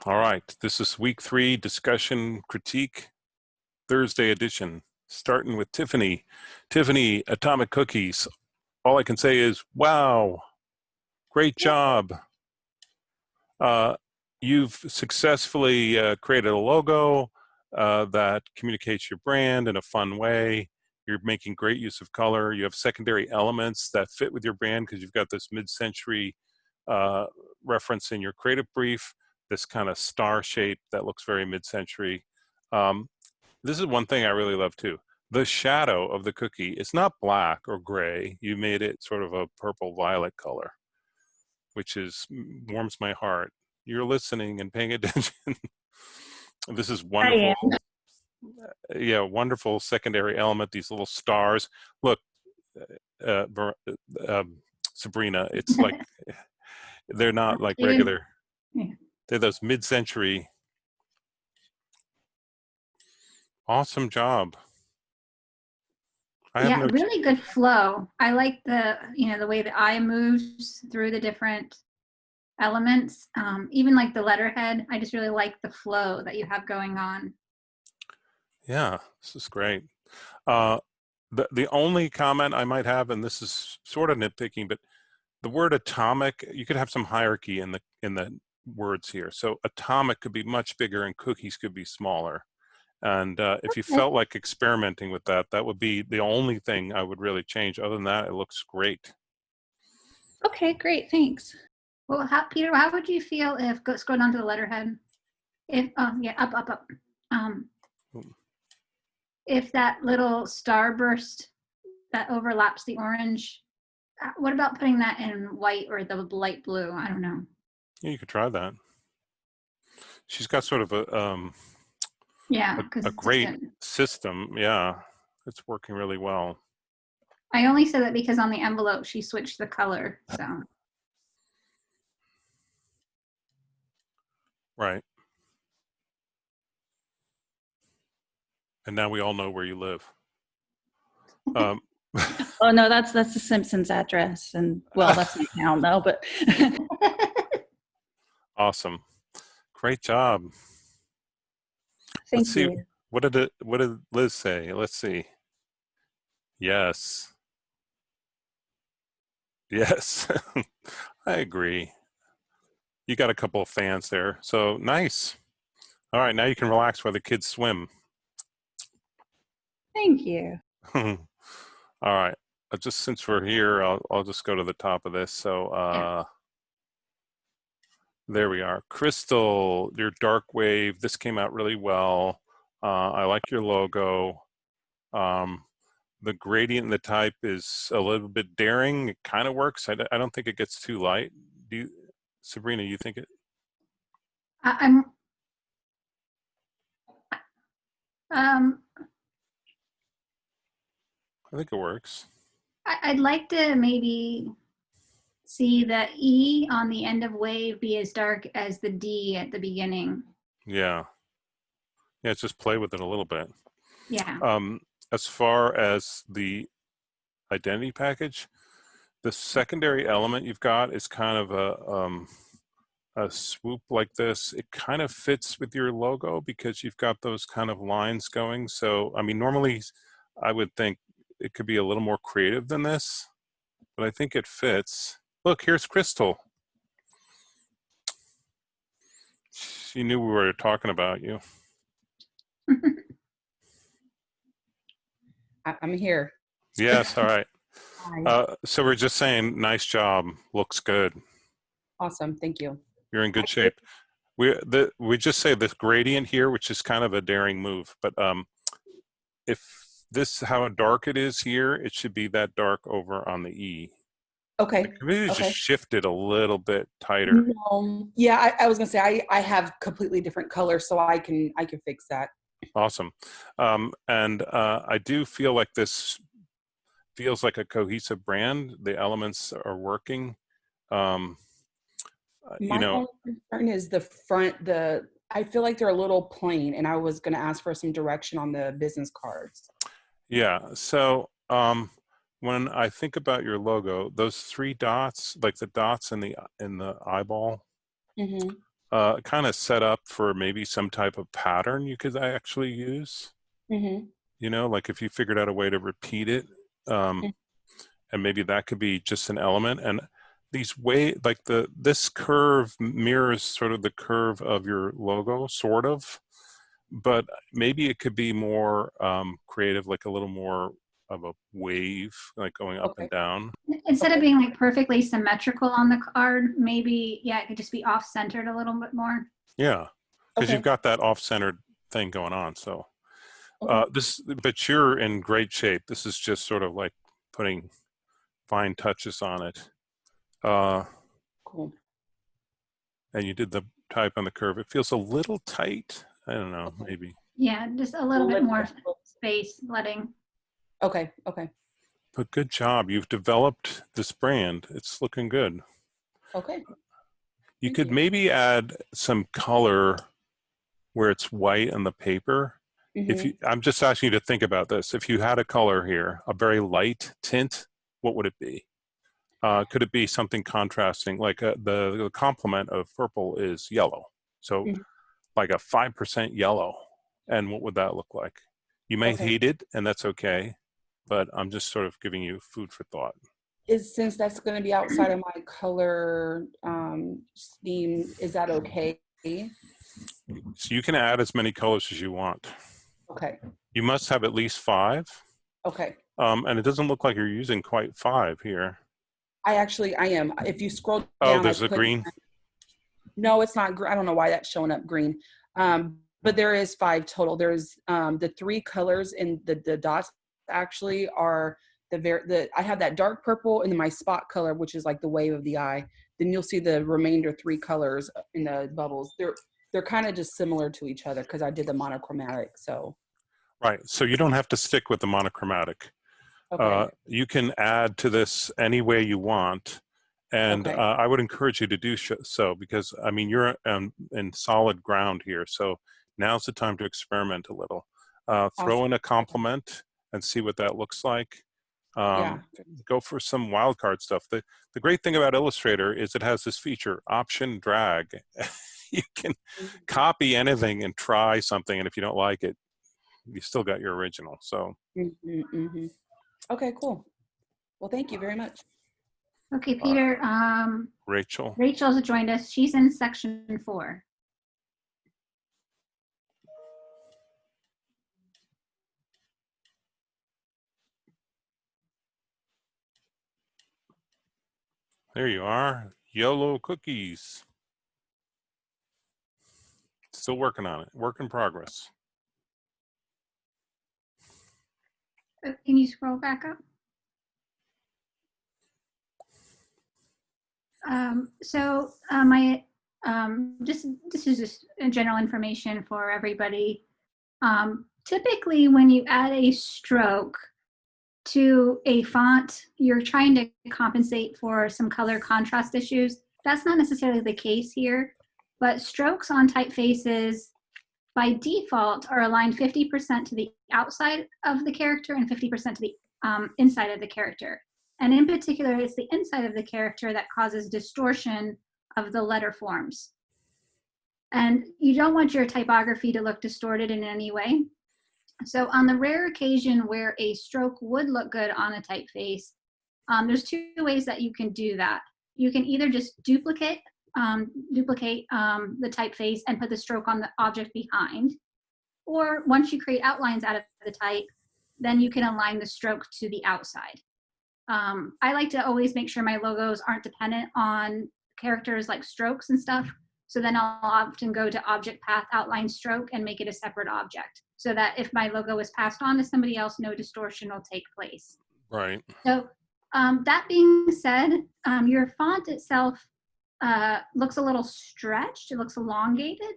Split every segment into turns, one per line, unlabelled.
All right, this is week 3 discussion critique Thursday edition, starting with Tiffany. Tiffany, Atomic Cookies. All I can say is, wow, great job. You've successfully created a logo that communicates your brand in a fun way. You're making great use of color. You have secondary elements that fit with your brand because you've got this mid-century reference in your creative brief, this kind of star shape that looks very mid-century. This is one thing I really love too. The shadow of the cookie is not black or gray. You made it sort of a purple violet color, which warms my heart. You're listening and paying attention. This is wonderful.
I am.
Yeah, wonderful secondary element, these little stars. Look, uh, Sabrina, it's like, they're not like regular, they're those mid-century. Awesome job.
Yeah, really good flow. I like the way the eye moves through the different elements. Even like the letterhead, I just really like the flow that you have going on.
Yeah, this is great. The only comment I might have, and this is sort of nitpicking, but the word atomic, you could have some hierarchy in the words here. So atomic could be much bigger and cookies could be smaller. And if you felt like experimenting with that, that would be the only thing I would really change. Other than that, it looks great.
Okay, great, thanks. Well, Peter, how would you feel if, scroll down to the letterhead, if, yeah, up. If that little starburst that overlaps the orange, what about putting that in white or the light blue? I don't know.
Yeah, you could try that. She's got sort of a great system. Yeah, it's working really well.
I only said that because on the envelope she switched the color, so.
Right. And now we all know where you live.
Oh no, that's the Simpsons address, and well, that's my town though. But
awesome, great job.
Thank you.
What did Liz say? Let's see. Yes. Yes, I agree. You got a couple of fans there, so nice. All right, now you can relax while the kids swim.
Thank you.
All right, just since we're here, I'll just go to the top of this. So there we are. Crystal, your dark wave, this came out really well. I like your logo. The gradient in the type is a little bit daring. It kind of works. I don't think it gets too light. Do you, Sabrina, you think it?
I
think it works.
I'd like to maybe see the E on the end of wave be as dark as the D at the beginning.
Yeah. Yeah, just play with it a little bit.
Yeah.
As far as the identity package, the secondary element you've got is kind of a swoop like this. It kind of fits with your logo because you've got those kind of lines going. So, I mean, normally I would think it could be a little more creative than this, but I think it fits. Look, here's Crystal. She knew we were talking about you.
I'm here.
Yes, all right. So we're just saying, nice job, looks good.
Awesome, thank you.
You're in good shape. We just say this gradient here, which is kind of a daring move, but if this how dark it is here, it should be that dark over on the E.
Okay.
Like, maybe just shift it a little bit tighter.
Yeah, I was gonna say I have completely different colors, so I can fix that.
Awesome. And I do feel like this feels like a cohesive brand. The elements are working.
My concern is the front. I feel like they're a little plain, and I was going to ask for some direction on the business cards.
Yeah. So when I think about your logo, those 3 dots, like the dots in the eyeball, kind of set up for maybe some type of pattern you could actually use.
Mm-hmm.
You know, like if you figured out a way to repeat it, and maybe that could be just an element. And these like this curve mirrors sort of the curve of your logo, sort of, but maybe it could be more creative, like a little more of a wave, like going up
Okay.
and down.
Instead of
Okay.
being like perfectly symmetrical on the card, maybe, yeah, it could just be off-centered a little bit more.
Yeah, because you've
Okay.
got that off-centered thing going on. So
Okay.
but you're in great shape. This is just sort of like putting fine touches on it.
Cool.
And you did the type on the curve. It feels a little tight. I don't know,
Okay.
maybe.
Yeah, just a little bit
Lift
more
it.
space, letting.
Okay. Okay.
But good job. You've developed this brand. It's looking good.
Okay.
You
Thank
could
you.
maybe add some color where it's white on the paper. If
Mm-hmm.
you, I'm just asking you to think about this. If you had a color here, a very light tint, what would it be? Could it be something contrasting? Like the complement of purple is yellow. So
Mhm.
like a 5% yellow. And what would that look like? You may
Okay.
hate it, and that's okay. But I'm just sort of giving you food for thought.
Since that's going to be outside of my color scheme, is that okay?
So you can add as many colors as you want.
Okay.
You must have at least 5.
Okay.
And it doesn't look like you're using quite 5 here.
I am. If you scroll
Oh,
down, I
there's a
put,
green.
no, it's not. I don't know why that's showing up green. But there is 5 total. There's the 3 colors in the dots actually are I have that dark purple and then my spot color, which is like the wave of the eye. Then you'll see the remainder 3 colors in the bubbles. They're kind of just similar to each other because I did the monochromatic. So
Right. So you don't have to stick with the monochromatic.
okay.
You can add to this any way you want. And
Okay.
I would encourage you to do so because, I mean, you're in solid ground here. So now's the time to experiment a little. Throw
Awesome.
in a compliment and see what that looks like.
Yeah.
Go for some wildcard stuff. The great thing about Illustrator is it has this feature, option drag. You can copy anything and try something. And if you don't like it, you still got your original. So
Mm-hmm, mm-hmm. Okay, cool. Well, thank you very much.
Okay, Peter,
Rachel.
Rachel's joined us. She's in section 4.
There you are. YOLO cookies. Still working on it. Work in progress.
Can you scroll back up? This is just general information for everybody. Typically, when you add a stroke to a font, you're trying to compensate for some color contrast issues. That's not necessarily the case here, but strokes on typefaces by default are aligned 50% to the outside of the character and 50% to the inside of the character. And in particular, it's the inside of the character that causes distortion of the letter forms. And you don't want your typography to look distorted in any way. So on the rare occasion where a stroke would look good on a typeface, there's 2 ways that you can do that. You can either just duplicate the typeface and put the stroke on the object behind, or once you create outlines out of the type, then you can align the stroke to the outside. I like to always make sure my logos aren't dependent on characters like strokes and stuff. So then I'll often go to object path outline stroke and make it a separate object so that if my logo is passed on to somebody else, no distortion will take place.
Right.
So that being said, your font itself looks a little stretched. It looks elongated.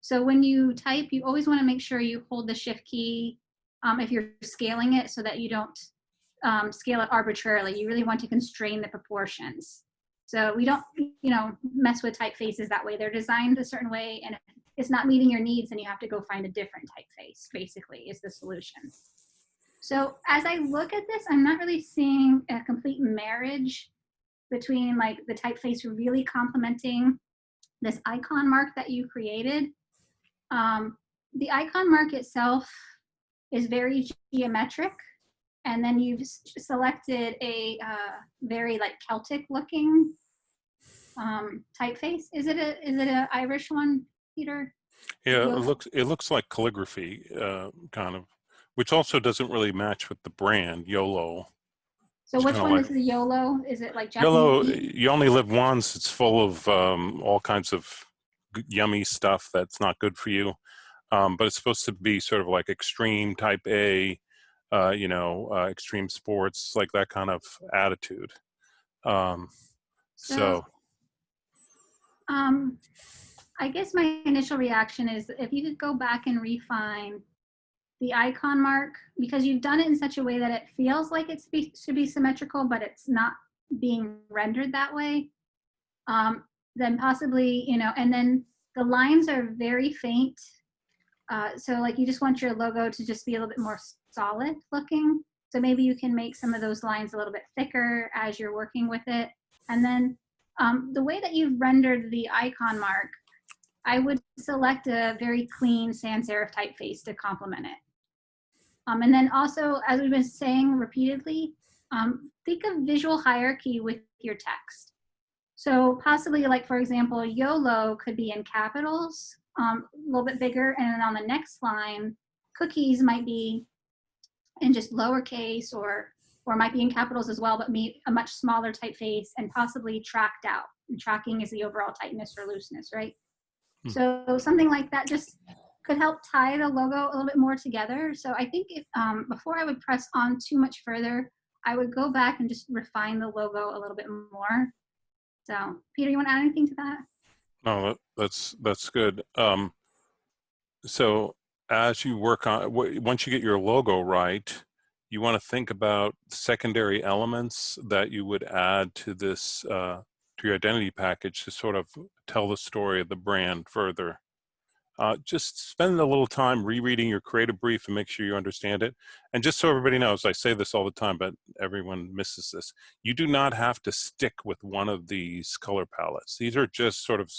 So when you type, you always want to make sure you hold the shift key if you're scaling it so that you don't scale it arbitrarily. You really want to constrain the proportions. So we don't, mess with typefaces that way. They're designed a certain way, and if it's not meeting your needs, then you have to go find a different typeface, basically, is the solution. So as I look at this, I'm not really seeing a complete marriage between like the typeface really complementing this icon mark that you created. The icon mark itself is very geometric, and then you've selected a very like Celtic looking typeface. Is it a Irish one, Peter?
Yeah,
Yo-
it looks like calligraphy, kind of, which also doesn't really match with the brand YOLO.
So
It's
which
kind of
one
like
is the YOLO? Is it like
YOLO.
Japanese?
You only live once. It's full of all kinds of yummy stuff that's not good for you. But it's supposed to be sort of like extreme type A, extreme sports, like that kind of attitude. Um,
So
so
I guess my initial reaction is if you could go back and refine the icon mark, because you've done it in such a way that it feels like it should be symmetrical, but it's not being rendered that way. Then possibly, and then the lines are very faint. So like you just want your logo to just be a little bit more solid looking. So maybe you can make some of those lines a little bit thicker as you're working with it. And then the way that you've rendered the icon mark, I would select a very clean sans serif typeface to complement it. And then also, as we've been saying repeatedly, think of visual hierarchy with your text. So possibly like, for example, YOLO could be in capitals, a little bit bigger, and then on the next line, cookies might be in just lowercase or might be in capitals as well, but a much smaller typeface and possibly tracked out. And tracking is the overall tightness or looseness, right? So something like that just could help tie the logo a little bit more together. So I think if before I would press on too much further, I would go back and just refine the logo a little bit more. So Peter, you want to add anything to that?
no, that's good. So as you work on, once you get your logo right, you want to think about secondary elements that you would add to this, to your identity package to sort of tell the story of the brand further. Just spend a little time rereading your creative brief and make sure you understand it. And just so everybody knows, I say this all the time, but everyone misses this. You do not have to stick with one of these color palettes. These are just sort of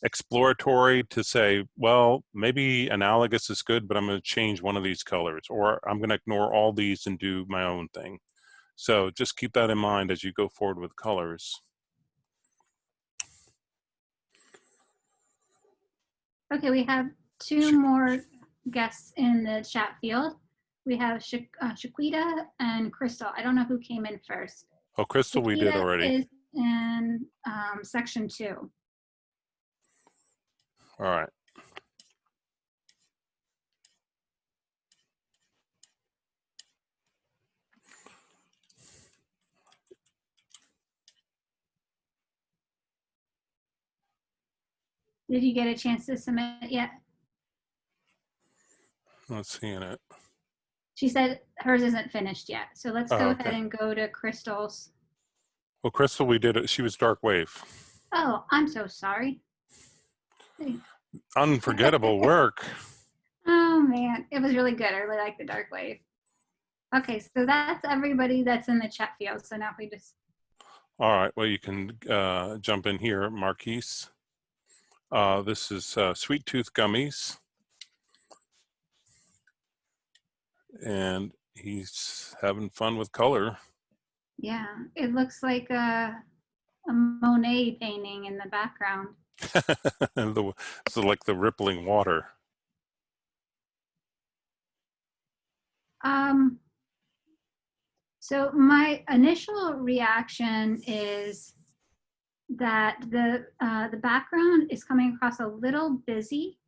exploratory to say, well, maybe analogous is good, but I'm going to change one of these colors, or I'm going to ignore all these and do my own thing. So just keep that in mind as you go forward with colors.
Okay, we have two more guests in the chat field. We have Shaquita and Crystal. I don't know who came in first.
Oh, Crystal, we did
Shaquita
already.
is in section 2.
All right.
Did you get a chance to submit yet?
Not seeing it.
She said hers isn't finished yet. So let's go
okay.
ahead and go to Crystal's.
Well, Crystal, we did it. She was Dark Wave.
Oh, I'm so sorry.
Unforgettable work.
Oh man, it was really good. I really like the Dark Wave. Okay, so that's everybody that's in the chat field. So now if we just.
All right. Well, you can jump in here, Marquise. This is Sweet Tooth Gummies. And he's having fun with color.
Yeah, it looks like a Monet painting in the background.
So like the rippling water.
So my initial reaction is that the background is coming across a little busy,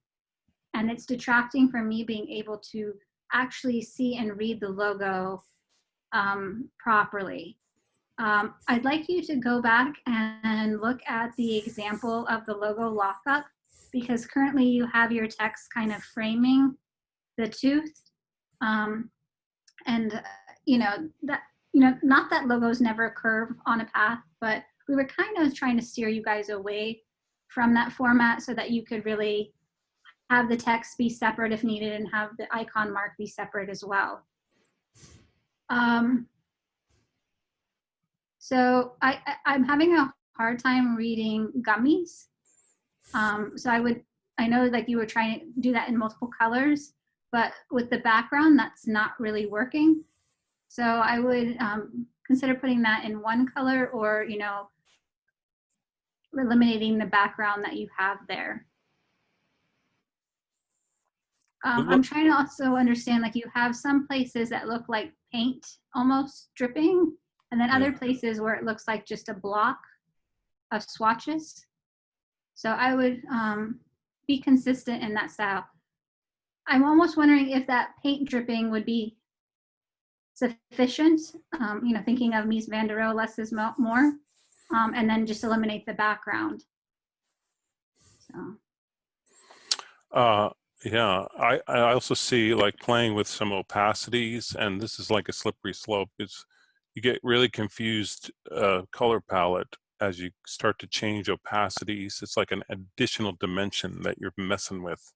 and it's detracting from me being able to actually see and read the logo properly. I'd like you to go back and look at the example of the logo lockup, because currently you have your text kind of framing the tooth. Not that logos never curve on a path, but we were kind of trying to steer you guys away from that format so that you could really have the text be separate if needed and have the icon mark be separate as well. So I'm having a hard time reading gummies. So I know like you were trying to do that in multiple colors, but with the background, that's not really working. So I would consider putting that in one color, or, you know, eliminating the background that you have there. I'm trying to also understand, like, you have some places that look like paint almost dripping, and then other
Yeah.
places where it looks like just a block of swatches. So I would be consistent in that style. I'm almost wondering if that paint dripping would be sufficient, you know, thinking of Mies van der Rohe, less is more, and then just eliminate the background. So.
Yeah, I also see like playing with some opacities, and this is like a slippery slope. It's you get really confused color palette as you start to change opacities. It's like an additional dimension that you're messing with.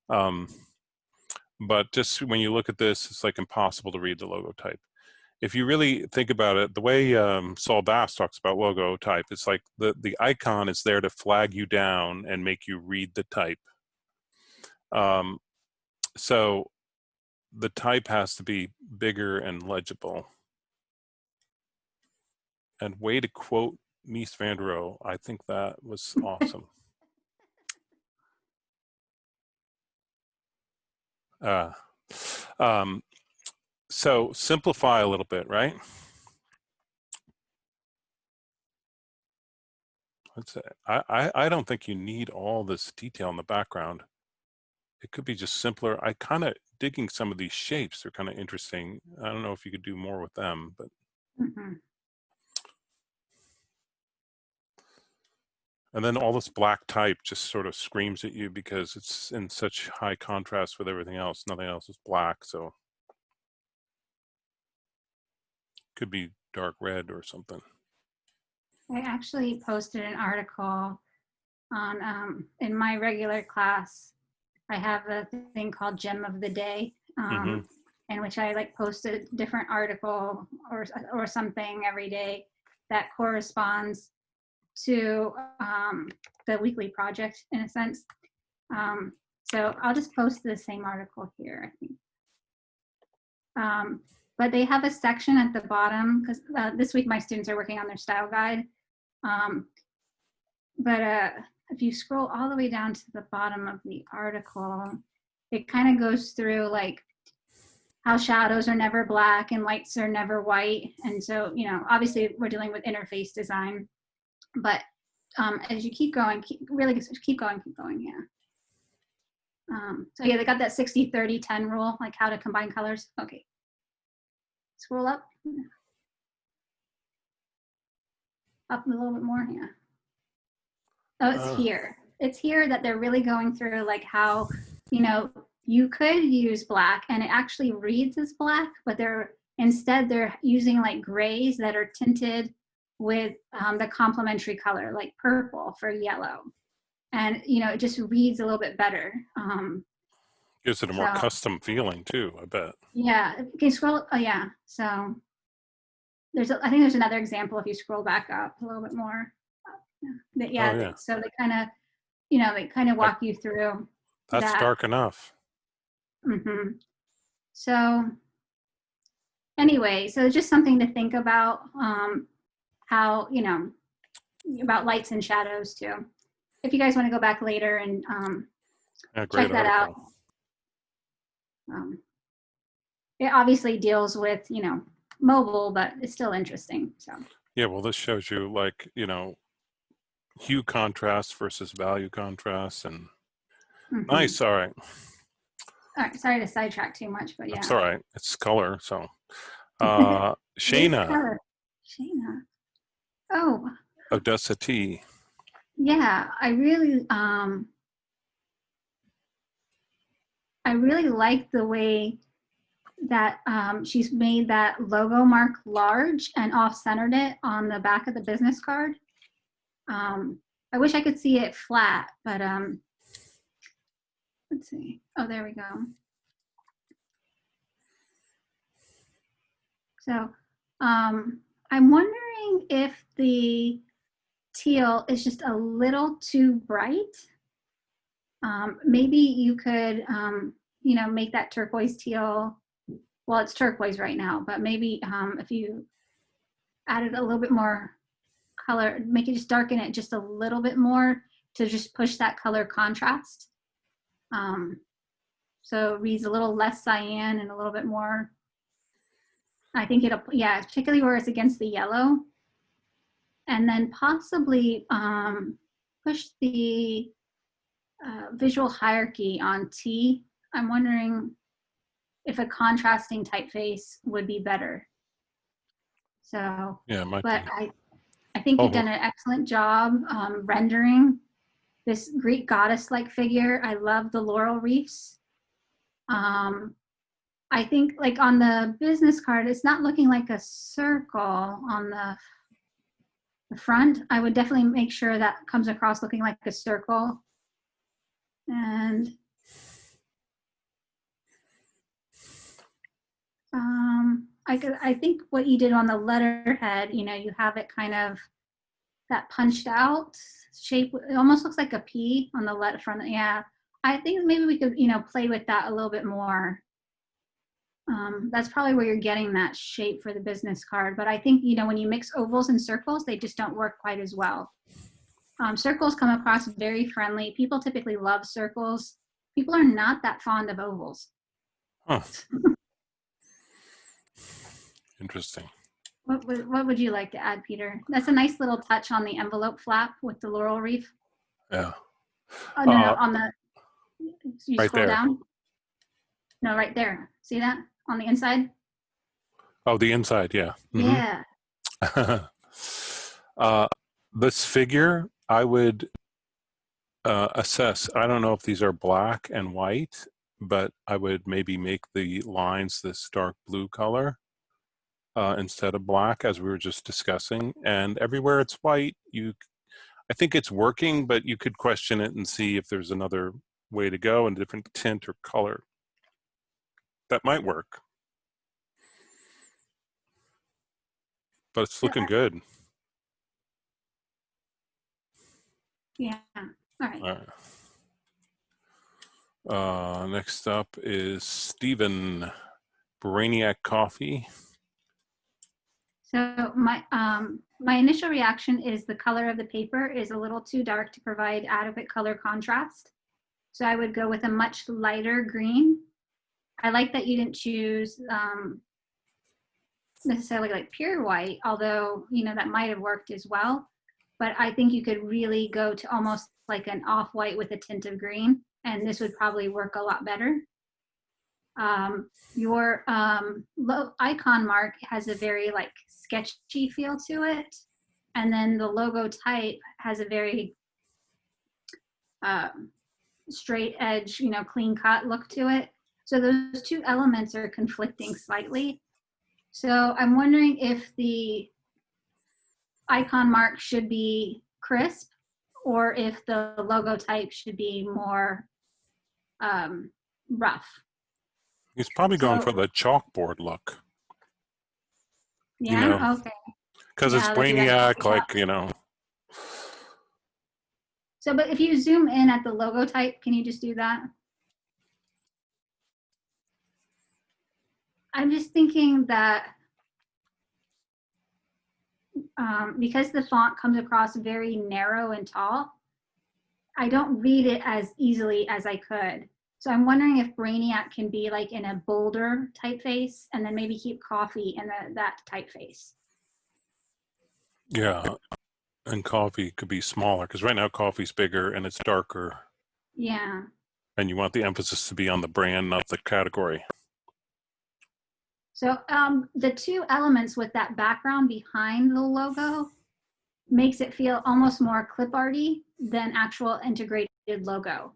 But just when you look at this, it's like impossible to read the logo type. If you really think about it, the way Saul Bass talks about logo type, it's like the icon is there to flag you down and make you read the type. So the type has to be bigger and legible. And way to quote Mies van der Rohe, I think that was awesome. So simplify a little bit, right? I don't think you need all this detail in the background. It could be just simpler. I kind of digging some of these shapes. They're kind of interesting. I don't know if you could do more with them, but. And then all this black type just sort of screams at you because it's in such high contrast with everything else. Nothing else is black, so could be dark red or something.
I actually posted an article on in my regular class. I have a thing called Gem of the Day, in which I like post a different article or something every day that corresponds to the weekly project in a sense. So I'll just post the same article here, I think. But they have a section at the bottom, because this week my students are working on their style guide. But if you scroll all the way down to the bottom of the article, it kind of goes through like how shadows are never black and lights are never white. And so, you know, obviously we're dealing with interface design, but as you keep going, keep going, yeah. So yeah, they got that 60-30-10 rule, like how to combine colors. Okay. Scroll up. Up a little bit more, yeah. Oh, it's here. It's here that they're really going through like how, you know, you could use black and it actually reads as black, but instead they're using like grays that are tinted with the complementary color, like purple for yellow. And, you know, it just reads a little bit better.
Gives it a more custom feeling too, I bet.
Yeah, can you scroll? Oh yeah, so I think there's another example if you scroll back up a little bit more. Yeah. So they kind of, you know, they kind of walk you through.
That's dark enough.
So anyway, so just something to think about, how, you know, about lights and shadows too. If you guys want to go back later and check that out. It obviously deals with, you know, mobile, but it's still interesting. So
yeah, well, this shows you like, you know, hue contrast versus value contrast, and nice. All right.
Sorry to sidetrack too much, but yeah.
That's all right. It's color. So Shayna.
Oh.
Odessa T.
Yeah, I really like the way that she's made that logo mark large and off-centered it on the back of the business card. I wish I could see it flat, but let's see. Oh, there we go. So I'm wondering if the teal is just a little too bright. Maybe you could, make that turquoise teal. Well, it's turquoise right now, but maybe if you added a little bit more color, make it just darken it just a little bit more to just push that color contrast. So it reads a little less cyan and a little bit more. I think it'll, yeah, particularly where it's against the yellow. And then possibly push the visual hierarchy on T. I'm wondering if a contrasting typeface would be better. So,
Yeah, it might
but
be.
I think you've
Oh.
done an excellent job rendering this Greek goddess-like figure. I love the laurel wreaths. I think like on the business card, it's not looking like a circle on the front. I would definitely make sure that comes across looking like a circle. And I think what you did on the letterhead, you have it kind of that punched out shape. It almost looks like a P on the letter front. Yeah, I think maybe we could, play with that a little bit more. That's probably where you're getting that shape for the business card. But I think, when you mix ovals and circles, they just don't work quite as well. Circles come across very friendly. People typically love circles. People are not that fond of ovals.
Huh. Interesting.
What would you like to add, Peter? That's a nice little touch on the envelope flap with the laurel wreath.
Yeah.
Oh, no, on the, you
Right
scroll
there.
down. No, right there. See that on the inside?
Oh, the inside, yeah.
Yeah.
This figure, I would assess. I don't know if these are black and white, but I would maybe make the lines this dark blue color instead of black, as we were just discussing. And everywhere it's white, I think it's working, but you could question it and see if there's another way to go and a different tint or color. That might work. But it's looking good.
Yeah. All right.
All right. Next up is Stephen, Brainiac Coffee.
So my initial reaction is the color of the paper is a little too dark to provide adequate color contrast. So I would go with a much lighter green. I like that you didn't choose necessarily like pure white, although, that might have worked as well. But I think you could really go to almost like an off-white with a tint of green, and this would probably work a lot better. Your icon mark has a very like sketchy feel to it, and then the logo type has a very straight edge, clean cut look to it. So those two elements are conflicting slightly. So I'm wondering if the icon mark should be crisp or if the logo type should be more rough.
He's probably going
So-
for the chalkboard look.
Yeah, okay.
Because
Yeah,
it's
like you have
Brainiac,
to So, but if you zoom in at the logo type, can you just do that? I'm just thinking that because the font comes across very narrow and tall, I don't read it as easily as I could. So I'm wondering if Brainiac can be like in a bolder typeface and then maybe keep coffee in that typeface.
Yeah, and coffee could be smaller because right now coffee's bigger and it's darker.
Yeah.
And you want the emphasis to be on the brand, not the category.
So the two elements with that background behind the logo makes it feel almost more clip arty than actual integrated logo.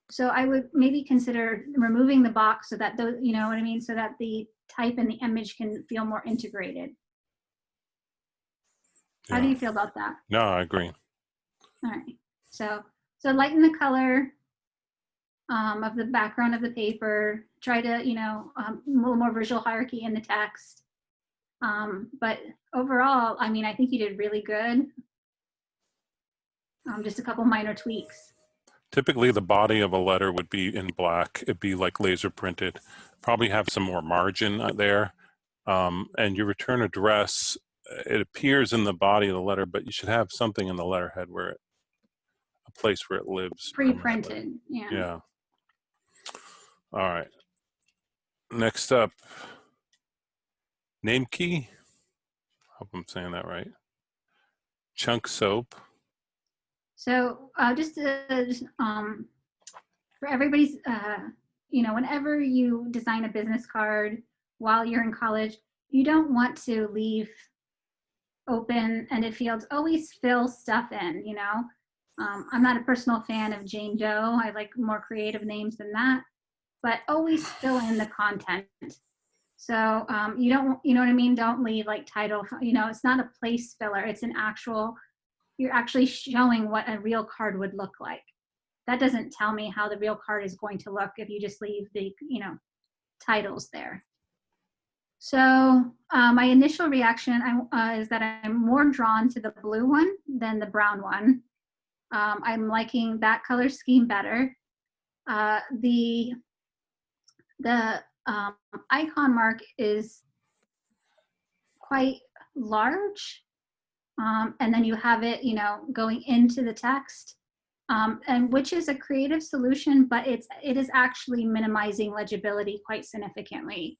So I would maybe consider removing the box so that those, you know what I mean, so that the type and the image can feel more integrated. How do you feel about that?
No, I agree.
All right. So lighten the color of the background of the paper. Try to, a little more visual hierarchy in the text. But overall, I mean, I think you did really good. Just a couple minor tweaks.
Typically, the body of a letter would be in black. It'd be like laser printed. Probably have some more margin there. And your return address, it appears in the body of the letter, but you should have something in the letterhead where a place where it lives. permanently.
Pre-printed, yeah.
Yeah. All right. Next up, name key. Hope I'm saying that right. Chunk soap.
So for everybody's, whenever you design a business card while you're in college, you don't want to leave open-ended fields. Always fill stuff in, I'm not a personal fan of Jane Doe. I like more creative names than that, but always fill in the content. So you don't, you know what I mean? Don't leave like title, it's not a place filler. It's an actual, you're actually showing what a real card would look like. That doesn't tell me how the real card is going to look if you just leave the, titles there. So my initial reaction is that I'm more drawn to the blue one than the brown one. I'm liking that color scheme better. The icon mark is quite large. And then you have it, going into the text, and which is a creative solution, but it is actually minimizing legibility quite significantly.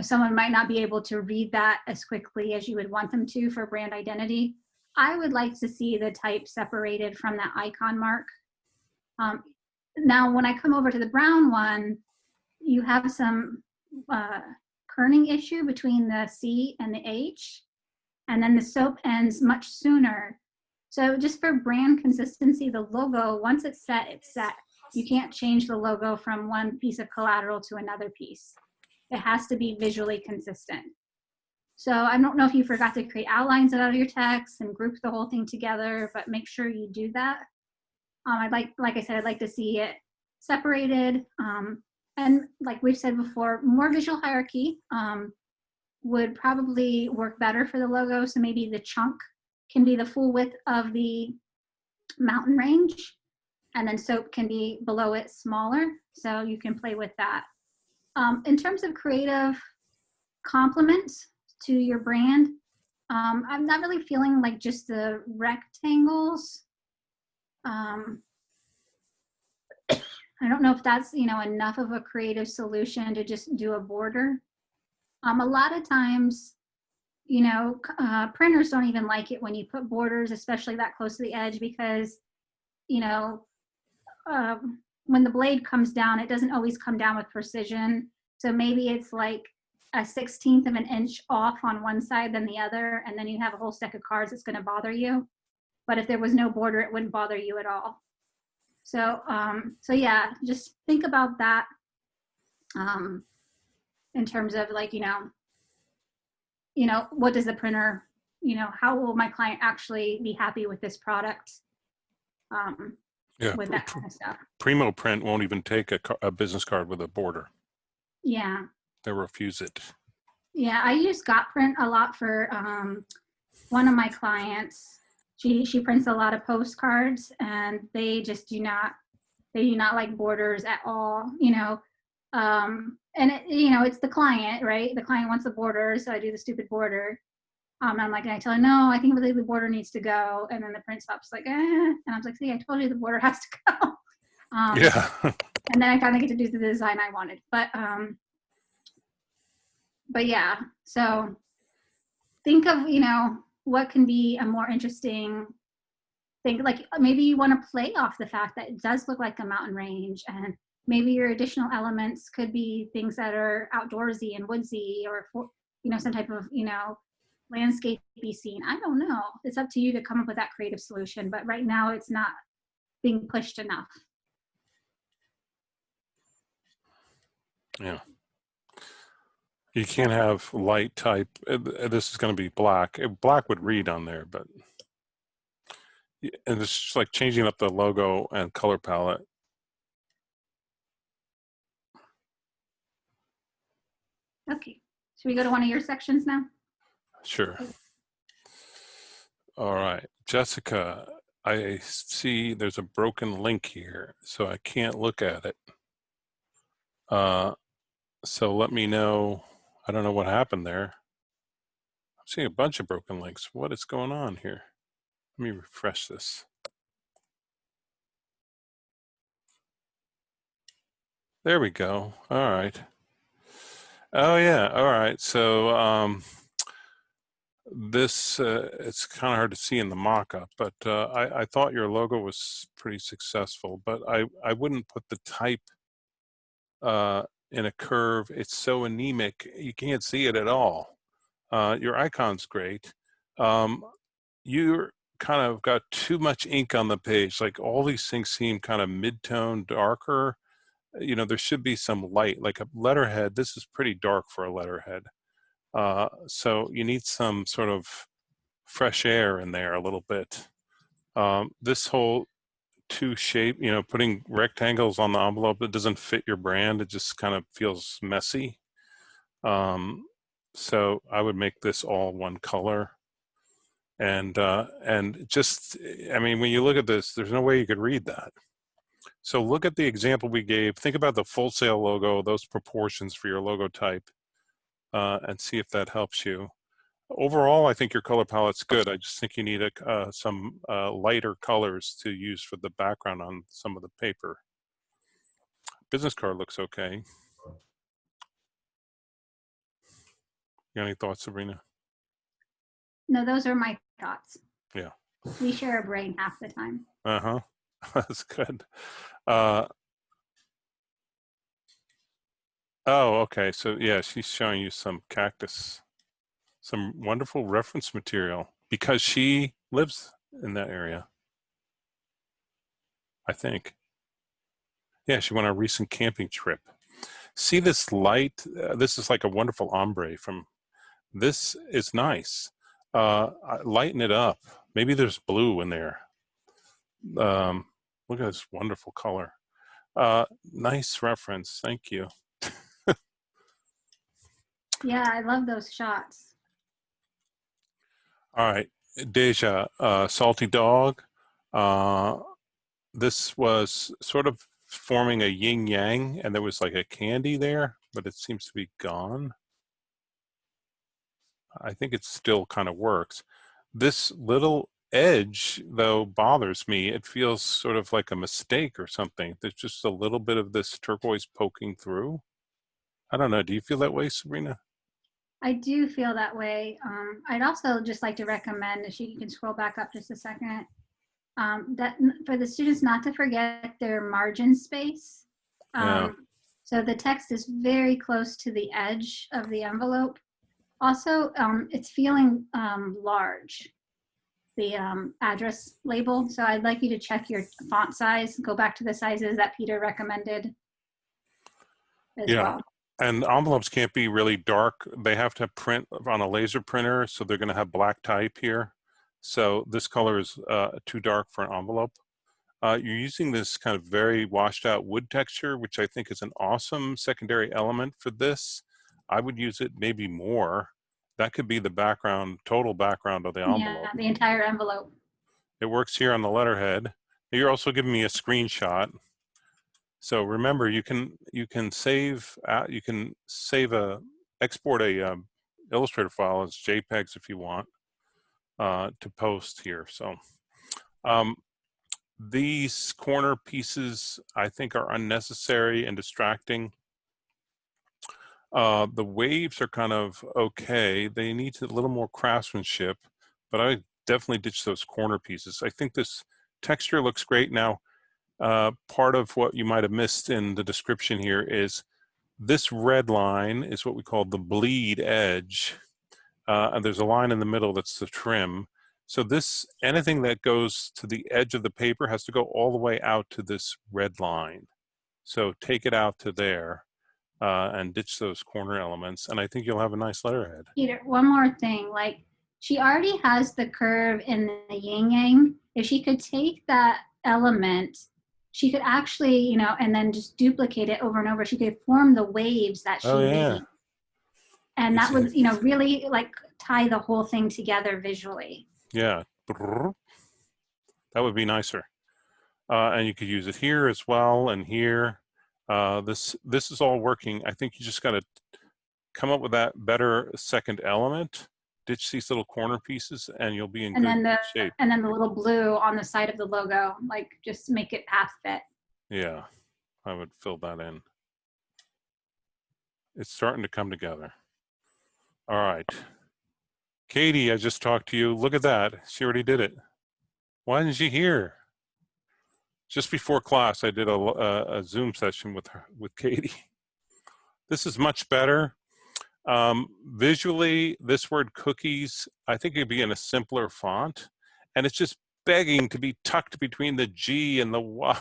Someone might not be able to read that as quickly as you would want them to for brand identity. I would like to see the type separated from that icon mark. Now, when I come over to the brown one, you have some kerning issue between the C and the H, and then the soap ends much sooner. So just for brand consistency, the logo, once it's set, it's set. You can't change the logo from one piece of collateral to another piece. It has to be visually consistent. So I don't know if you forgot to create outlines out of your text and group the whole thing together, but make sure you do that. Like I said, I'd like to see it separated. And like we've said before, more visual hierarchy would probably work better for the logo. So maybe the chunk can be the full width of the mountain range, and then soap can be below it smaller. So you can play with that. In terms of creative complements to your brand, I'm not really feeling like just the rectangles. I don't know if that's, enough of a creative solution to just do a border. A lot of times, printers don't even like it when you put borders, especially that close to the edge, because, when the blade comes down, it doesn't always come down with precision. So maybe it's like a 1/16 of an inch off on one side than the other, and then you have a whole stack of cards that's going to bother you. But if there was no border, it wouldn't bother you at all. So, yeah, just think about that in terms of like, what does the printer, how will my client actually be happy with this product?
Yeah,
with that kind of stuff.
Primo Print won't even take a business card with a border.
Yeah.
They refuse it.
Yeah, I use GotPrint a lot for one of my clients. She prints a lot of postcards, and they just do not like borders at all, and it's the client, right? The client wants a border, so I do the stupid border. And I'm like, and I tell her, no, I think the border needs to go. And then the print stop's like, and I was like, see, I told you the border has to go.
Yeah.
And then I finally get to do the design I wanted. But yeah, so think of, what can be a more interesting thing. Like maybe you want to play off the fact that it does look like a mountain range, and maybe your additional elements could be things that are outdoorsy and woodsy, or, some type of, landscapey scene. I don't know. It's up to you to come up with that creative solution, but right now it's not being pushed enough.
Yeah. You can't have light type. This is going to be black. Black would read on there, but and it's just like changing up the logo and color palette.
Okay. Should we go to one of your sections now?
Sure. All right, Jessica, I see there's a broken link here, so I can't look at it. So let me know. I don't know what happened there. I'm seeing a bunch of broken links. What is going on here? Let me refresh this. There we go. All right. Oh yeah. All right. So this it's kind of hard to see in the mock-up, but I thought your logo was pretty successful. But I wouldn't put the type in a curve. It's so anemic, you can't see it at all. Your icon's great. You're kind of got too much ink on the page. Like all these things seem kind of mid-tone, darker. You know, there should be some light, like a letterhead. This is pretty dark for a letterhead. So you need some sort of fresh air in there a little bit. This whole two shape, you know, putting rectangles on the envelope that doesn't fit your brand, it just kind of feels messy. So I would make this all one color. And just, I mean, when you look at this, there's no way you could read that. So look at the example we gave. Think about the Full Sail logo, those proportions for your logo type, and see if that helps you. Overall, I think your color palette's good. I just think you need some lighter colors to use for the background on some of the paper. Business card looks okay. You got any thoughts, Sabrina?
No, those are my thoughts.
Yeah.
We share a brain half the time.
Uh-huh. That's good. Oh, okay. So yeah, she's showing you some cactus, some wonderful reference material because she lives in that area, I think. Yeah, she went on a recent camping trip. See this light? This is like a wonderful ombre from, this is nice. Lighten it up. Maybe there's blue in there. Look at this wonderful color. Nice reference. Thank you.
Yeah, I love those shots.
All right, Deja, Salty Dog. This was sort of forming a yin yang, and there was like a candy there, but it seems to be gone. I think it still kind of works. This little edge, though, bothers me. It feels sort of like a mistake or something. There's just a little bit of this turquoise poking through. I don't know. Do you feel that way, Sabrina?
I do feel that way. I'd also just like to recommend, if you can scroll back up just a second, that for the students not to forget their margin space.
Yeah.
So the text is very close to the edge of the envelope. Also, it's feeling large, the address label. So I'd like you to check your font size, go back to the sizes that Peter recommended as well.
And envelopes can't be really dark. They have to print on a laser printer, so they're going to have black type here. So this color is too dark for an envelope. You're using this kind of very washed out wood texture, which I think is an awesome secondary element for this. I would use it maybe more. That could be the background, total background of the envelope.
Yeah, the entire envelope.
It works here on the letterhead. You're also giving me a screenshot. So remember, you can save export a Illustrator file as JPEGs if you want to post here. So these corner pieces I think are unnecessary and distracting. The waves are kind of okay. They need a little more craftsmanship, but I definitely ditch those corner pieces. I think this texture looks great now. Part of what you might have missed in the description here is this red line is what we call the bleed edge. And there's a line in the middle that's the trim. So this, anything that goes to the edge of the paper has to go all the way out to this red line. So take it out to there and ditch those corner elements. And I think you'll have a nice letterhead.
Peter, one more thing, like she already has the curve in the yin yang. If she could take that element, she could actually, you know, and then just duplicate it over and over. She could form the waves that she made. And that would, you know, really like tie the whole thing together visually.
Yeah, That would be nicer. And you could use it here as well, and here. This is all working. I think you just got to come up with that better second element, ditch these little corner pieces, and you'll be in good shape.
And then the little blue on the side of the logo, like just make it path fit.
Yeah, I would fill that in. It's starting to come together. All right. Katie, I just talked to you. Look at that. She already did it. Why isn't she here? Just before class, I did a Zoom session with Katie. This is much better. Visually, this word cookies, I think it'd be in a simpler font, and it's just begging to be tucked between the G and the Y.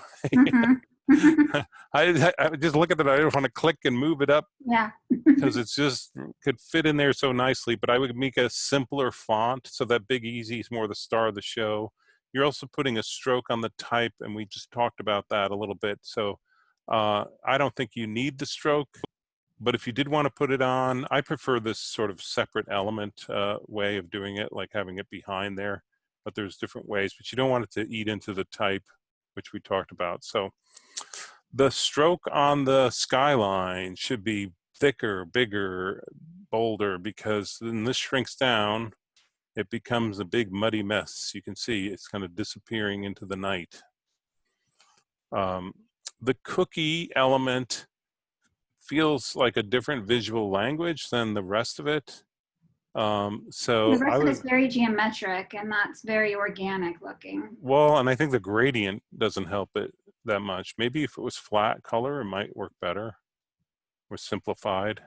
I just look at it, I don't want to click and move it up.
Yeah.
Because it's just could fit in there so nicely, but I would make a simpler font so that Big Easy is more the star of the show. You're also putting a stroke on the type, and we just talked about that a little bit. So I don't think you need the stroke, but if you did want to put it on, I prefer this sort of separate element way of doing it, like having it behind there, but there's different ways, but you don't want it to eat into the type, which we talked about. So the stroke on the skyline should be thicker, bigger, bolder, because then this shrinks down, it becomes a big muddy mess. You can see it's kind of disappearing into the night. The cookie element feels like a different visual language than the rest of it. So
the rest of it's very geometric, and that's very organic looking.
Well, and I think the gradient doesn't help it that much. Maybe if it was flat color, it might work better, or simplified.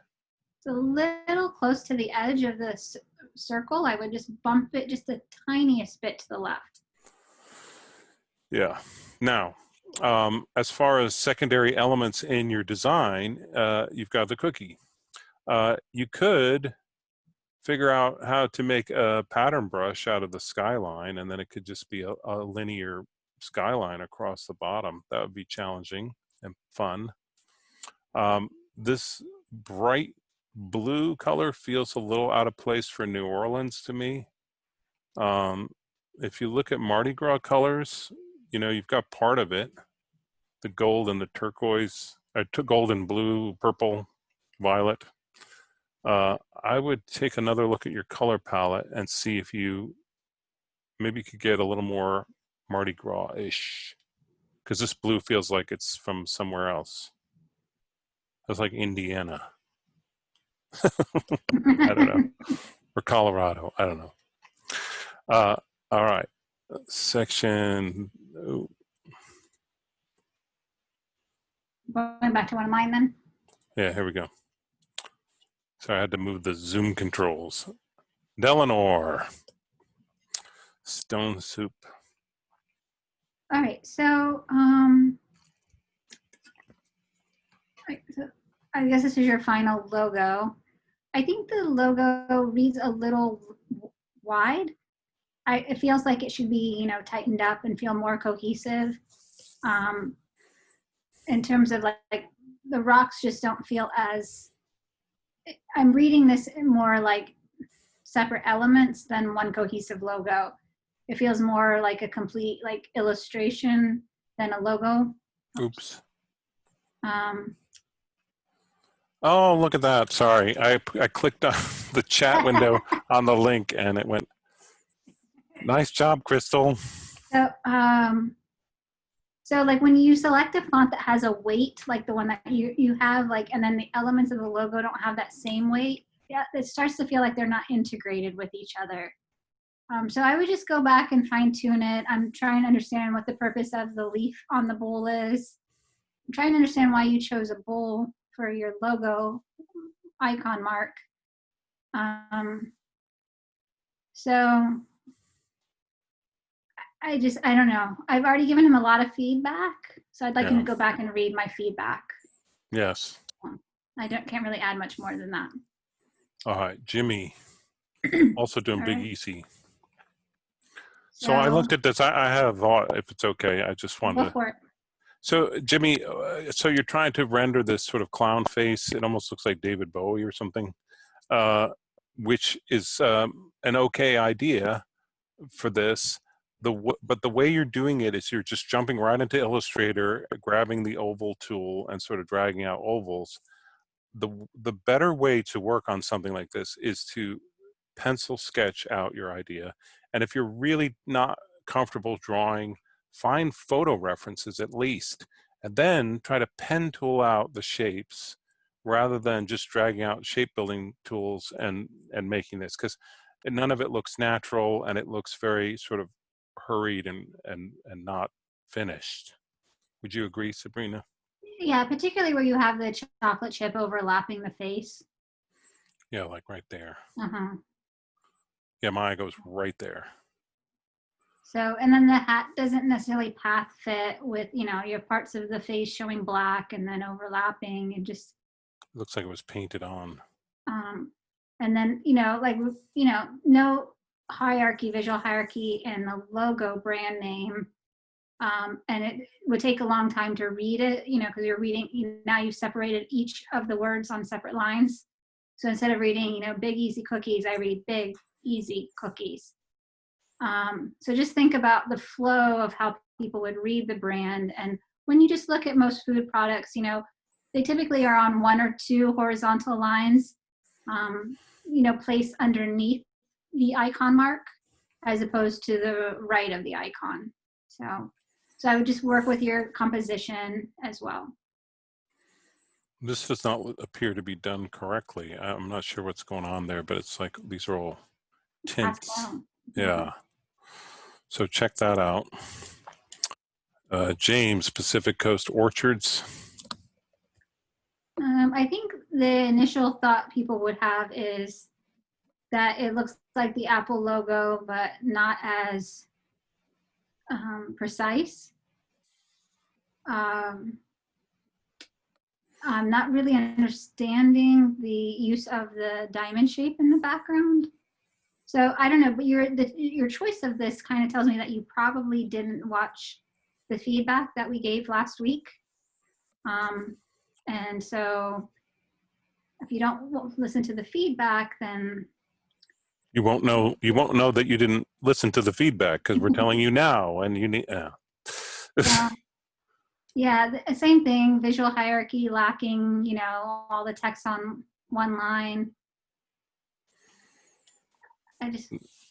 It's a little close to the edge of this circle. I would just bump it just the tiniest bit to the left.
Yeah. Now, as far as secondary elements in your design, you've got the cookie. You could figure out how to make a pattern brush out of the skyline, and then it could just be a linear skyline across the bottom. That would be challenging and fun. This bright blue color feels a little out of place for New Orleans to me. If you look at Mardi Gras colors, you know, you've got part of it, the gold and the turquoise, gold and blue, purple, violet. I would take another look at your color palette and see if you maybe could get a little more Mardi Gras-ish, because this blue feels like it's from somewhere else. It's like Indiana. I don't know. Or Colorado. I don't know. All right. Section. Oh.
Going back to one of mine then.
Yeah, here we go. So I had to move the Zoom controls. Delanor. Stone Soup.
All right, so I guess this is your final logo. I think the logo reads a little wide. It feels like it should be, you know, tightened up and feel more cohesive. In terms of like the rocks just don't feel as, I'm reading this more like separate elements than one cohesive logo. It feels more like a complete like illustration than a logo.
Oops. Oh, look at that. Sorry. I clicked on the chat window on the link and it went, nice job, Crystal.
So like when you select a font that has a weight, like the one that you have, like, and then the elements of the logo don't have that same weight, yeah, it starts to feel like they're not integrated with each other. So I would just go back and fine tune it. I'm trying to understand what the purpose of the leaf on the bowl is. I'm trying to understand why you chose a bowl for your logo icon mark. So I don't know. I've already given him a lot of feedback, so I'd like him to go back and read my feedback.
Yes.
I can't really add much more than that.
All right, Jimmy, also doing
All
Big
right.
Easy. So I looked at this. I had a thought, if it's okay. I just wanted
Go for it.
So Jimmy, so you're trying to render this sort of clown face. It almost looks like David Bowie or something, which is an okay idea, for this. But the way you're doing it is you're just jumping right into Illustrator, grabbing the oval tool and sort of dragging out ovals. The better way to work on something like this is to pencil sketch out your idea. And if you're really not comfortable drawing, find photo references at least, and then try to pen tool out the shapes rather than just dragging out shape building tools and making this, because none of it looks natural and it looks very sort of hurried and not finished. Would you agree, Sabrina?
Yeah, particularly where you have the chocolate chip overlapping the face.
Yeah, like right there.
Uh-huh.
Yeah, mine goes right there.
So, and then the hat doesn't necessarily path fit with, you know, your parts of the face showing black and then overlapping and just,
It looks like it was painted on.
and then, you know, like, you know, no hierarchy, visual hierarchy in the logo brand name. And it would take a long time to read it, you know, because you're reading, now you've separated each of the words on separate lines. So instead of reading, you know, big easy cookies, I read big easy cookies. So just think about the flow of how people would read the brand. And when you just look at most food products, you know, they typically are on 1 or 2 horizontal lines, you know, placed underneath the icon mark, as opposed to the right of the icon. So I would just work with your composition as well.
This does not appear to be done correctly. I'm not sure what's going on there, but it's like these are all tints. Yeah. So check that out. James, Pacific Coast Orchards.
I think the initial thought people would have is that it looks like the Apple logo, but not as precise. I'm not really understanding the use of the diamond shape in the background. So I don't know, but your choice of this kind of tells me that you probably didn't watch the feedback that we gave last week. And so if you don't listen to the feedback, then
You won't know that you didn't listen to the feedback because we're telling you now, and you need.
Yeah, the same thing. Visual hierarchy lacking, you know, all the text on one line.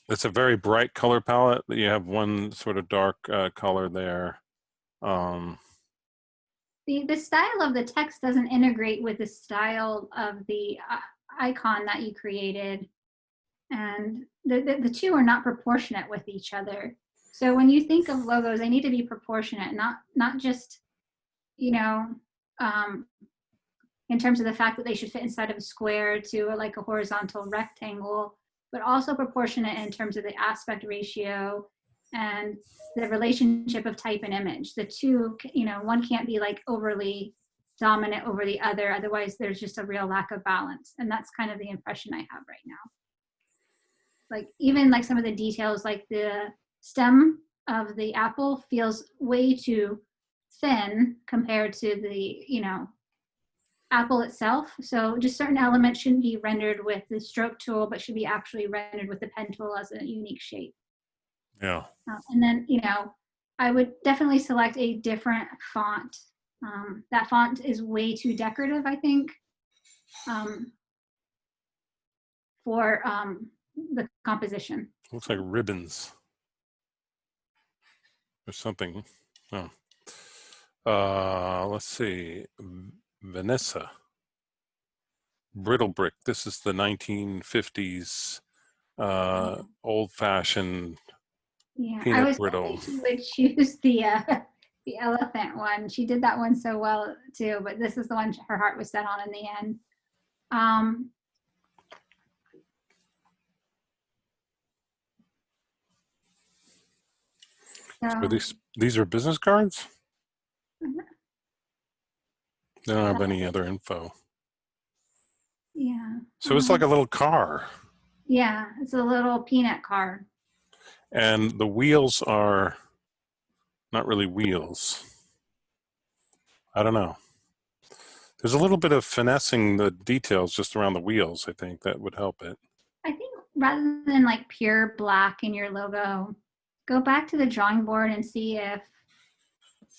It's a very bright color palette. You have one sort of dark color there.
The style of the text doesn't integrate with the style of the icon that you created, and the two are not proportionate with each other. So when you think of logos, they need to be proportionate, not just, you know, in terms of the fact that they should fit inside of a square to like a horizontal rectangle, but also proportionate in terms of the aspect ratio and the relationship of type and image. The two, you know, one can't be like overly dominant over the other, otherwise there's just a real lack of balance. And that's kind of the impression I have right now. Like even like some of the details, like the stem of the apple feels way too thin compared to the, you know, apple itself. So just certain elements shouldn't be rendered with the stroke tool, but should be actually rendered with the pen tool as a unique shape.
Yeah.
And then, you know, I would definitely select a different font. That font is way too decorative, I think, for the composition.
Looks like ribbons or something. Oh. Let's see. Vanessa. Brittle brick. This is the 1950s old-fashioned peanut brittle.
She would choose the elephant one. She did that one so well too, but this is the one her heart was set on in the end.
So these are business cards? They don't have any other info.
Yeah.
So it's like a little car.
Yeah, it's a little peanut car.
And the wheels are not really wheels. I don't know. There's a little bit of finessing the details just around the wheels, I think, that would help it.
I think rather than like pure black in your logo, go back to the drawing board and see if,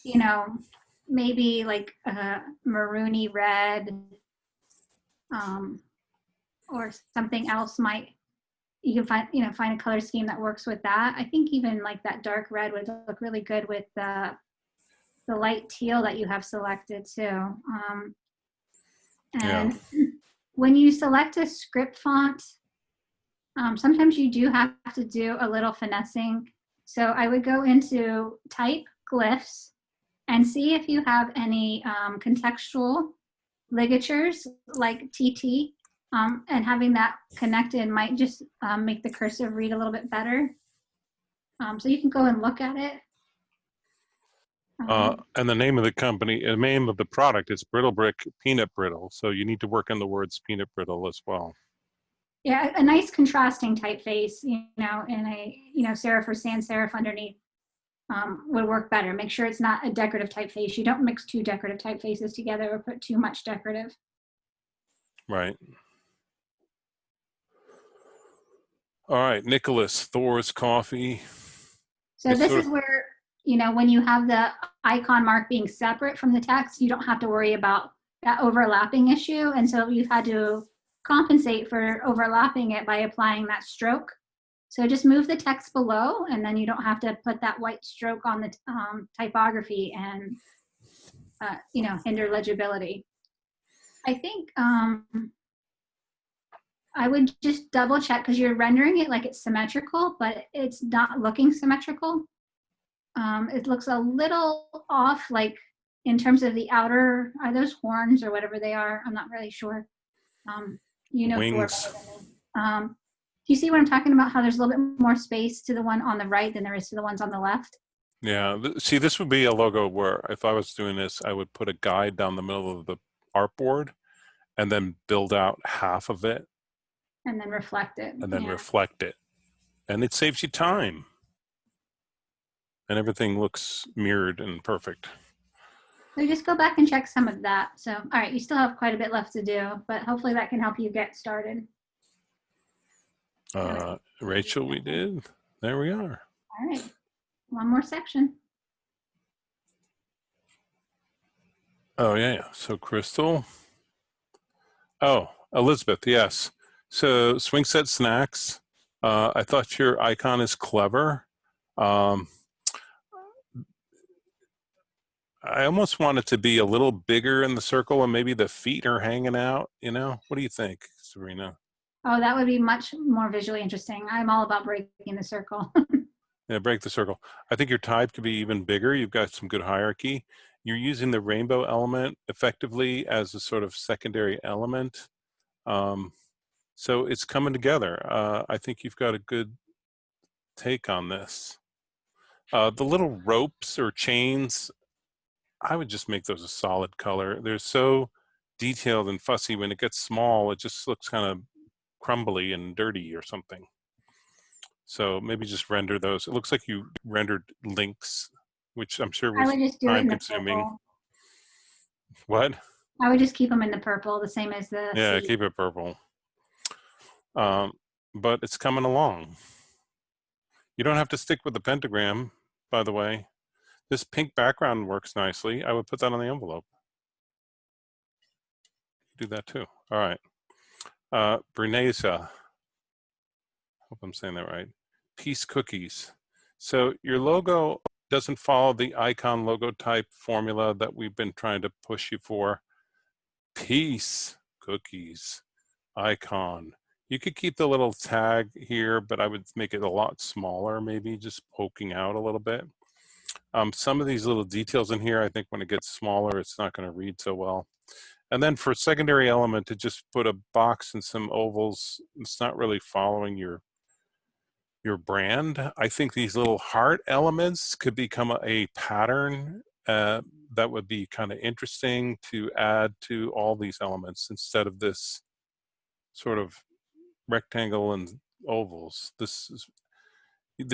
you know, maybe like a maroony red, or something else might, you can find, find a color scheme that works with that. I think even like that dark red would look really good with the light teal that you have selected too. And when you select a script font, sometimes you do have to do a little finessing. So I would go into type glyphs and see if you have any contextual ligatures like TT, and having that connected might just make the cursive read a little bit better. So you can go and look at it.
And the name of the company, the name of the product is Brittle Brick Peanut Brittle. So you need to work on the words peanut brittle as well.
Yeah, a nice contrasting typeface, in a, serif or sans serif underneath would work better. Make sure it's not a decorative typeface. You don't mix two decorative typefaces together or put too much decorative.
Right. All right, Nicholas, Thor's Coffee.
So this is where, when you have the icon mark being separate from the text, you don't have to worry about that overlapping issue. And so you've had to compensate for overlapping it by applying that stroke. So just move the text below, and then you don't have to put that white stroke on the typography and, hinder legibility. I think I would just double check, because you're rendering it like it's symmetrical, but it's not looking symmetrical. It looks a little off, like in terms of the outer, are those horns or whatever they are? I'm not really sure.
Wings.
Do you see what I'm talking about? How there's a little bit more space to the one on the right than there is to the ones on the left?
Yeah, see, this would be a logo where if I was doing this, I would put a guide down the middle of the artboard and then build out half of it.
And then reflect it.
And then reflect it. And it saves you time. And everything looks mirrored and perfect.
So just go back and check some of that. So, all right, you still have quite a bit left to do, but hopefully that can help you get started.
Rachel, we did. There we are.
All right, one more section.
Oh, yeah. So Crystal. Oh, Elizabeth, yes. So Swing Set Snacks. I thought your icon is clever. I almost want it to be a little bigger in the circle and maybe the feet are hanging out, What do you think, Sabrina?
Oh, that would be much more visually interesting. I'm all about breaking the circle.
Yeah, break the circle. I think your type could be even bigger. You've got some good hierarchy. You're using the rainbow element effectively as a sort of secondary element. So it's coming together. I think you've got a good take on this. The little ropes or chains, I would just make those a solid color. They're so detailed and fussy. When it gets small, it just looks kind of crumbly and dirty or something. So maybe just render those. It looks like you rendered links, which I'm sure was time consuming. What?
I would just keep them in the purple, the same as the
Yeah,
C.
keep it purple. But it's coming along. You don't have to stick with the pentagram, by the way. This pink background works nicely. I would put that on the envelope. Do that too. All right. Brunesa. Hope I'm saying that right. Peace Cookies. So your logo doesn't follow the icon logo type formula that we've been trying to push you for. Peace Cookies icon. You could keep the little tag here, but I would make it a lot smaller, maybe just poking out a little bit. Some of these little details in here, I think when it gets smaller, it's not going to read so well. And then for secondary element, to just put a box and some ovals, it's not really following your brand. I think these little heart elements could become a pattern that would be kind of interesting to add to all these elements instead of this sort of rectangle and ovals. This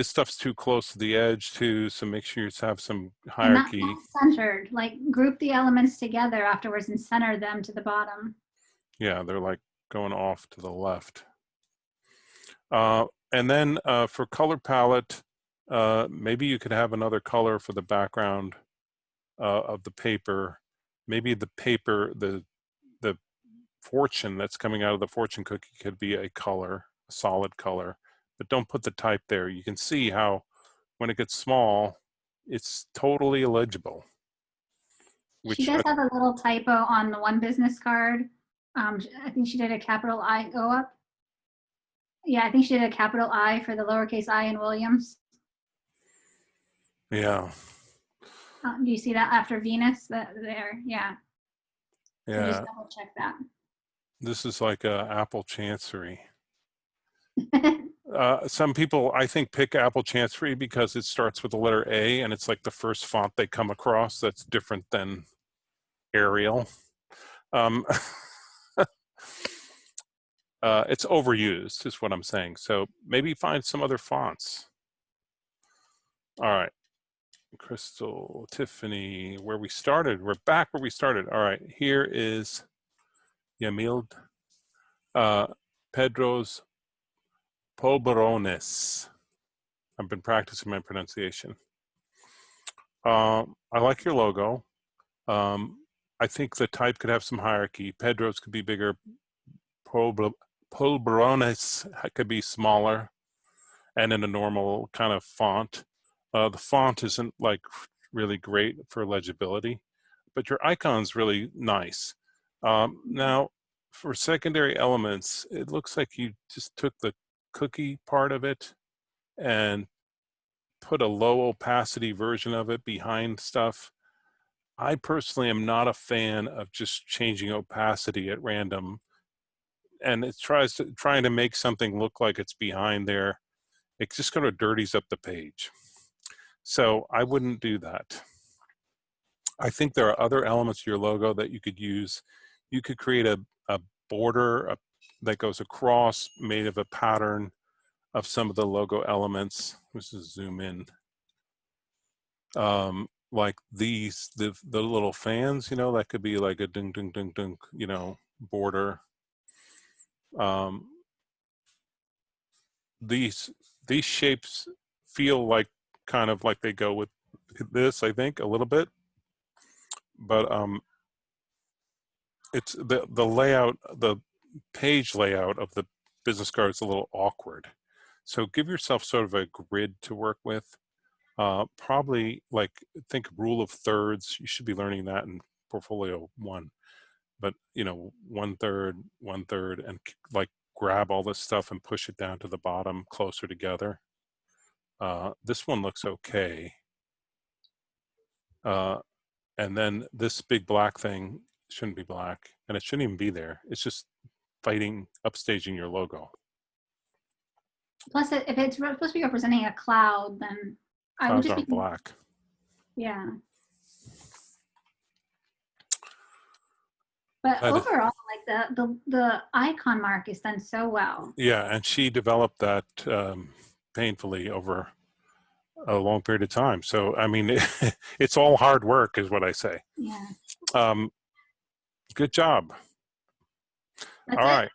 stuff's too close to the edge too, so make sure you have some hierarchy.
And not centered, like group the elements together afterwards and center them to the bottom.
Yeah, they're like going off to the left. And then for color palette, maybe you could have another color for the background of the paper. Maybe the paper, the fortune that's coming out of the fortune cookie could be a color, a solid color, but don't put the type there. You can see how when it gets small, it's totally illegible.
She does have a little typo on the one business card. I think she did a capital I go up. Yeah, I think she did a capital I for the lowercase I in Williams.
Yeah.
Do you see that after Venus? That there, yeah. So
Yeah.
just double check that.
This is like a Apple Chancery. Some people, I think, pick Apple Chancery because it starts with the letter A and it's like the first font they come across that's different than Arial. It's overused is what I'm saying. So maybe find some other fonts. All right. Crystal, Tiffany, where we started. We're back where we started. All right. Here is Yamil Pedro's Polborones. I've been practicing my pronunciation. I like your logo. I think the type could have some hierarchy. Pedro's could be bigger. Polborones could be smaller and in a normal kind of font. The font isn't like really great for legibility, but your icon's really nice. Now, for secondary elements, it looks like you just took the cookie part of it and put a low opacity version of it behind stuff. I personally am not a fan of just changing opacity at random, and it trying to make something look like it's behind there. It just kind of dirties up the page. So I wouldn't do that. I think there are other elements of your logo that you could use. You could create a border that goes across, made of a pattern of some of the logo elements. Let's just zoom in. Like these, the little fans, you know, that could be like a ding, ding, ding, ding, you know, border. These shapes feel like kind of like they go with this, I think, a little bit. But it's the layout, the page layout of the business card is a little awkward. So give yourself sort of a grid to work with. Probably like think rule of thirds. You should be learning that in Portfolio 1. But you know, 1/3, 1/3, and like grab all this stuff and push it down to the bottom closer together. This one looks okay. And then this big black thing shouldn't be black, and it shouldn't even be there. It's just fighting upstaging your logo.
Plus, if it's supposed to be representing a cloud, then I would
Clouds
just be
aren't black.
Yeah. But overall, like the icon mark is done so well.
Yeah, and she developed that painfully over a long period of time. So I mean, it's all hard work, is what I say.
Yeah.
Good job.
That's
all
it.
right,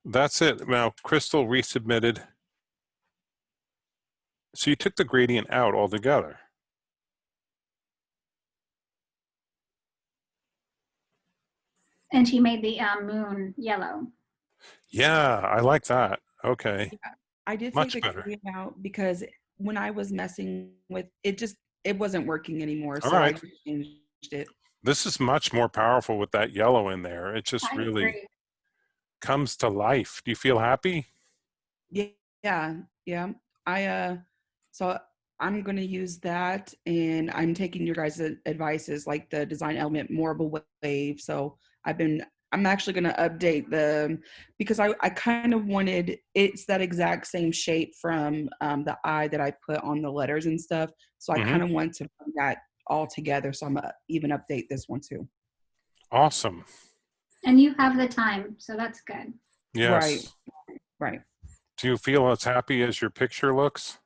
that's it. Now, Crystal resubmitted. So you took the gradient out altogether.
And she made the moon yellow.
Yeah, I like that. Okay.
Yeah, I did
Much
take the
better.
gradient out because when I was messing with it, it wasn't working anymore.
All
So
right.
I just changed it.
This is much more powerful with that yellow in there. It just
I
really
agree.
comes to life. Do you feel happy?
Yeah. So I'm going to use that, and I'm taking your guys' advices, like the design element, more of a wave. So I'm actually going to update because I kind of wanted, it's that exact same shape from the eye that I put on the letters and stuff. So I kind of want to bring that all together. So I'm going to even update this one too.
Awesome.
And you have the time, so that's good.
Yes.
Right.
Do you feel as happy as your picture looks?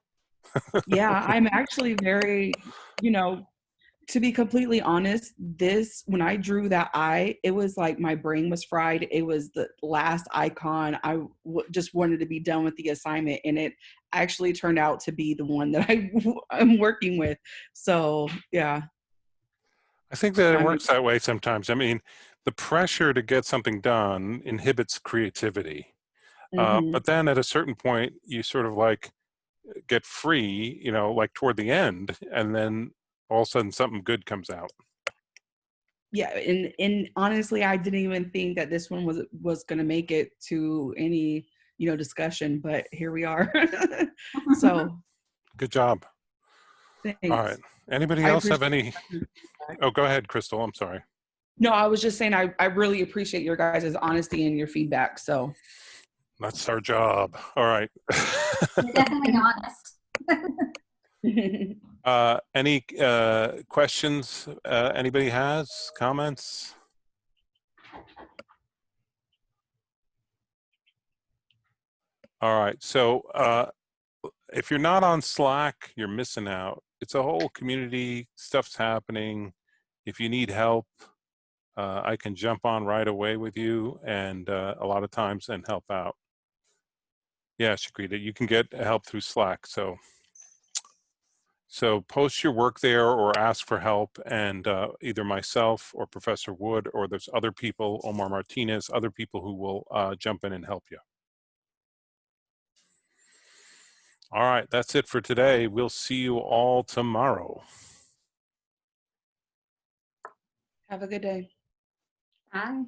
Yeah, I'm actually very, To be completely honest, this, when I drew that eye, it was like my brain was fried. It was the last icon. Just wanted to be done with the assignment, and it actually turned out to be the one that I'm working with. So yeah,
I think that it
I'm
works that way sometimes. I mean, the pressure to get something done inhibits creativity.
mhm.
But then at a certain point, you sort of like get free, you know, like toward the end, and then all of a sudden something good comes out.
Yeah, and honestly, I didn't even think that this one was going to make it to any, discussion, but here we are. So
Good job. All right.
thanks.
Anybody
I
else have
appreciate
any?
feedback.
Oh, go ahead, Crystal. I'm sorry.
No, I was just saying I really appreciate your guys' honesty and your feedback. So
That's our job. All right.
You're definitely honest.
Any questions anybody has? Comments? All right. So if you're not on Slack, you're missing out. It's a whole community, stuff's happening. If you need help, I can jump on right away with you and a lot of times and help out. Yeah, Shakrita, you can get help through Slack. So post your work there or ask for help, and either myself or Professor Wood, or there's other people, Omar Martinez, other people who will jump in and help you. All right, that's it for today. We'll see you all tomorrow.
have a good day.
Bye.